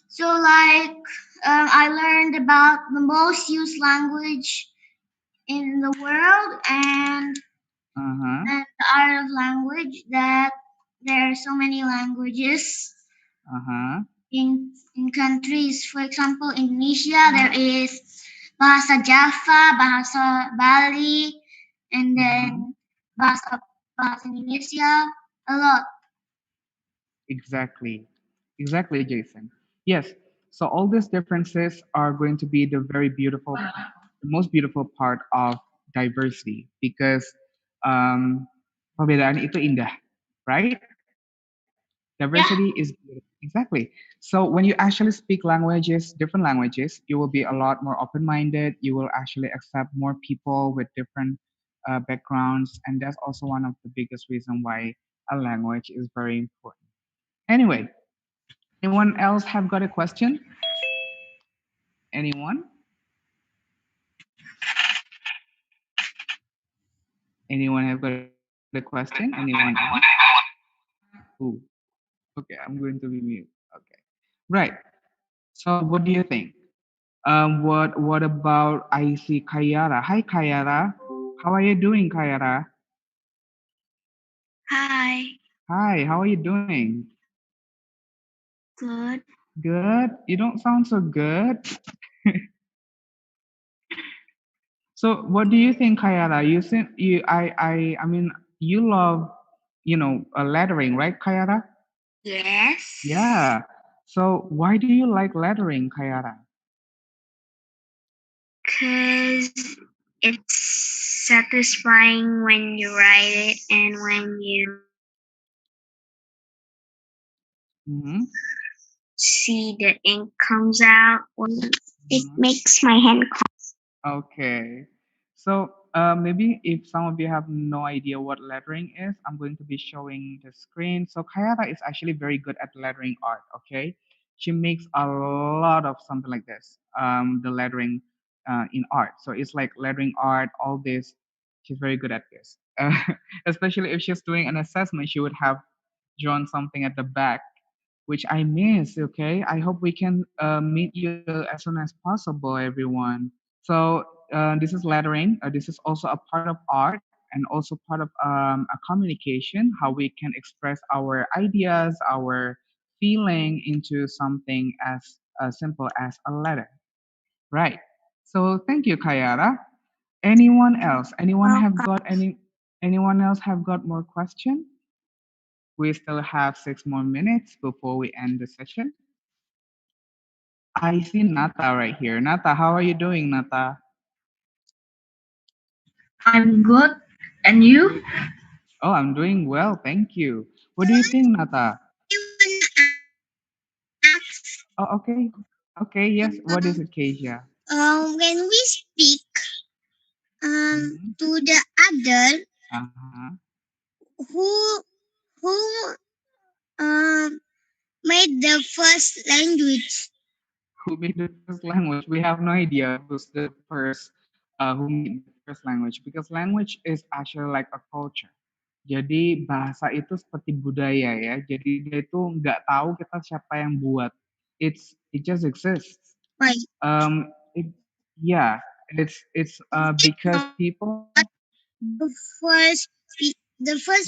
So I learned about the most used language in the world Uh huh. and the art of language that there are so many languages Uh huh. in countries. For example, Indonesia there is bahasa Java, bahasa Bali, and Mm-hmm. then bahasa bahasa Indonesia a lot. Exactly. Exactly, Jason. Yes. So all these differences are going to be the very beautiful, the most beautiful part of diversity because perbedaan itu indah, right? Diversity is Yeah. beautiful. Exactly. So when you actually speak languages, different languages, you will be a lot more open-minded. You will actually accept more people with different backgrounds, and that's also one of the biggest reason why a language is very important. Anyway, anyone else have got a question? Anyone? Anyone have got a question? Anyone else? Ooh, okay, I'm going to be mute. Okay, right. So, what do you think? What about I see Kayara? Hi, Kayara. How are you doing, Kayara? Hi. Hi, how are you doing? Good. Good. You don't sound so good. So, what do you think, Kayara? You think you I mean, you love lettering, right, Kayara? Yes. Yeah. So, why do you like lettering, Kayara? Cause it's satisfying when you write it and when you Mm-hmm. see the ink comes out. Well, it Mm-hmm. makes my hand Okay. So maybe if some of you have no idea what lettering is, I'm going to be showing the screen. So Kayara is actually very good at lettering art. Okay, she makes a lot of something like this. The lettering in art. So it's like lettering art. All this, she's very good at this. Especially if she's doing an assessment, she would have drawn something at the back which I miss. Okay, I hope we can meet you as soon as possible, everyone. So this is lettering. This is also a part of art and also part of a communication. How we can express our ideas, our feeling into something as simple as a letter. Right. So thank you, Kayara. Anyone else? Anyone have welcome. got any? Anyone else have got more question? We still have 6 more minutes before we end the session. I see Nata right here. Nata, how are you doing, Nata? I'm good. And you? Oh, I'm doing well, thank you. What do you think, Nata? Oh, okay. Okay, yes. What is it, Keisha? When we speak Mm-hmm. to the other Uh-huh. who who made the first language. Who made the first language? We have no idea who's the first, who made the first language because language is actually like a culture. Jadi bahasa itu seperti budaya ya. Jadi dia itu nggak tahu kita siapa yang buat. It just exists. Why? It yeah. It's because Not people. the first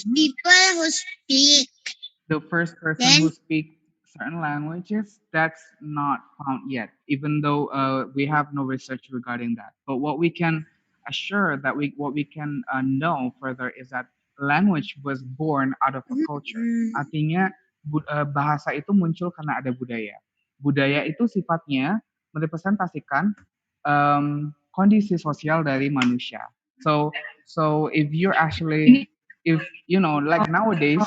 Mhm. people who speak. The first person who Then speak certain languages, that's not found yet, even though we have no research regarding that. But what we can assure that what we can know further is that language was born out of a culture. mm, Artinya bahasa itu muncul karena ada budaya. Budaya itu sifatnya merepresentasikan kondisi sosial dari manusia. So if you're actually, if you know, like nowadays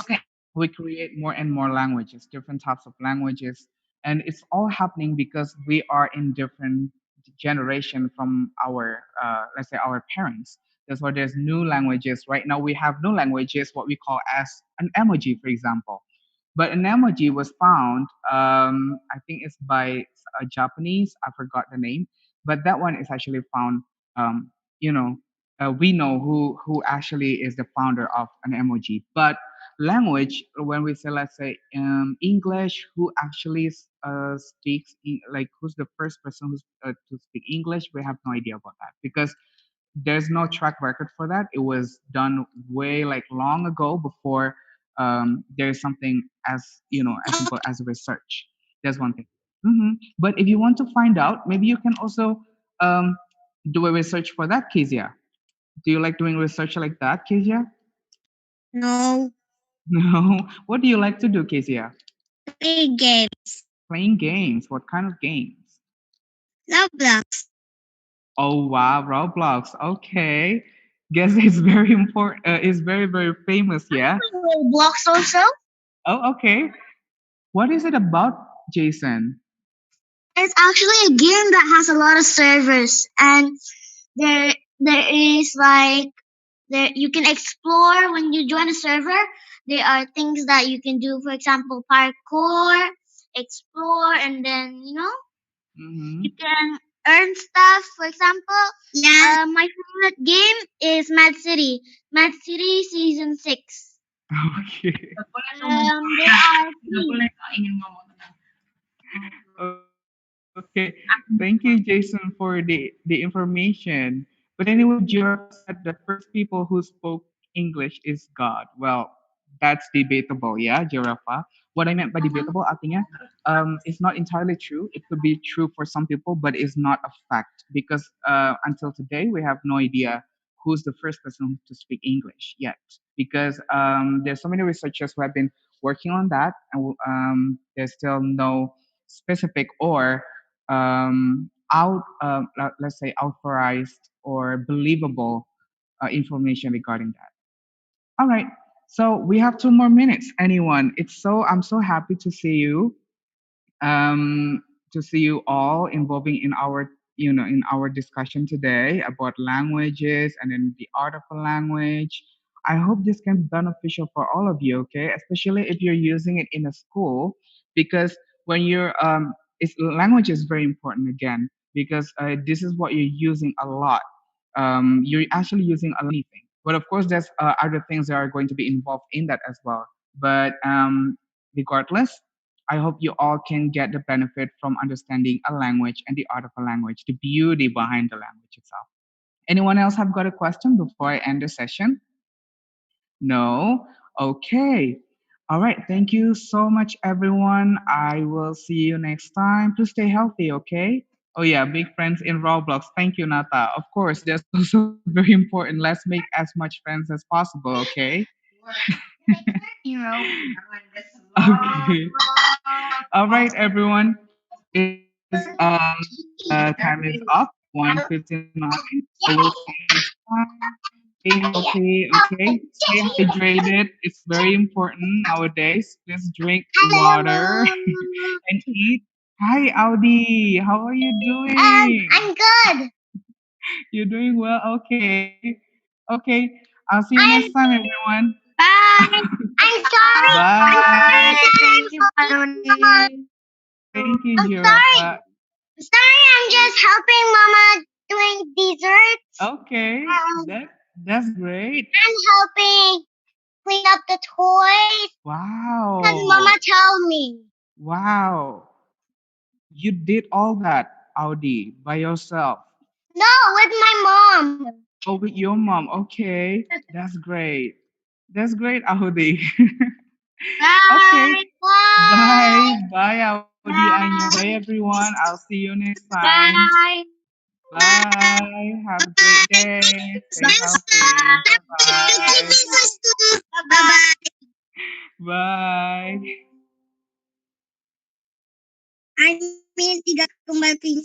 we create more and more languages, different types of languages, and it's all happening because we are in different generation from our let's say our parents. That's why there's new languages. Right now we have new languages, what we call as an emoji, for example. But an emoji was found, I think it's by a Japanese, I forgot the name, but that one is actually found, um, you know, we know who actually is the founder of an emoji. But language, when we say, let's say, English, who actually speaks, like who's the first person who's, to speak English, we have no idea about that because there's no track record for that. It was done way like long ago before there's something as as simple as research. That's one thing. But if you want to find out, maybe you can also um, do a research for that, Kezia. Do you like doing research like that, Kezia? No. No. What do you like to do, Kezia? Play games. Playing games. What kind of games? Roblox. Oh wow, Roblox. Okay. Guess it's very important. It's very very famous. Yeah. Roblox also. Oh, okay. What is it about, Jason? It's actually a game that has a lot of servers, and there is like there you can explore when you join a server. There are things that you can do, for example, parkour, explore, and then you Mm-hmm. can earn stuff. For example, my favorite game is Mad City. Mad City Season 6. Okay. There are three. Okay. Thank you, Jason, for the information. But anyway, Giraffe said the first people who spoke English is God. Well, that's debatable, yeah, Giraffe. What I meant by debatable, artinya, it's not entirely true. It could be true for some people, but it's not a fact because until today we have no idea who's the first person to speak English yet. Because there's so many researchers who have been working on that, and there's still no specific or let's say authorized or believable information regarding that. All right, so we have 2 more minutes. Anyone? I'm so happy um, to see you all involving in our in our discussion today about languages and then the art of a language. I hope this can be beneficial for all of you, okay, especially if you're using it in a school, because when you're language is very important again, because this is what you're using a lot. You're actually using a anything, but of course there's other things that are going to be involved in that as well. But regardless, I hope you all can get the benefit from understanding a language and the art of a language, the beauty behind the language itself. Anyone else have got a question before I end the session? No? Okay. All right. Thank you so much, everyone. I will see you next time. Please stay healthy, okay? Oh, yeah. Big friends in Roblox. Thank you, Nata. Of course, that's also very important. Let's make as much friends as possible, okay? Okay. All right, everyone. Time is up. 1:59. So we'll see you next time. Stay healthy, okay? Stay hydrated. It's very important nowadays. Please drink water Hello. and eat. Hi, Audi. How are you doing? I'm good. You're doing well. Okay. Okay. I'll see you next I'm time, everyone. Bye. I'm sorry. I'm sorry Bye. that I'm helping Mama. Thank you, I'm sorry. Giraffa. Sorry, I'm just helping Mama doing desserts. Okay, that's great. I'm helping clean up the toys. Because Mama Wow. told me. Wow. You did all that, Audi, by yourself. No, with my mom. Oh, with your mom. Okay. That's great. That's great, Audi. Okay. Bye. Bye. Bye. Bye, Audi, Anya. Bye, Bye. everyone. I'll see you next time. Bye. Bye. Have a great Bye. day. Stay healthy. Bye. Bye bye. Bye. Bye. I mean, tiga kembali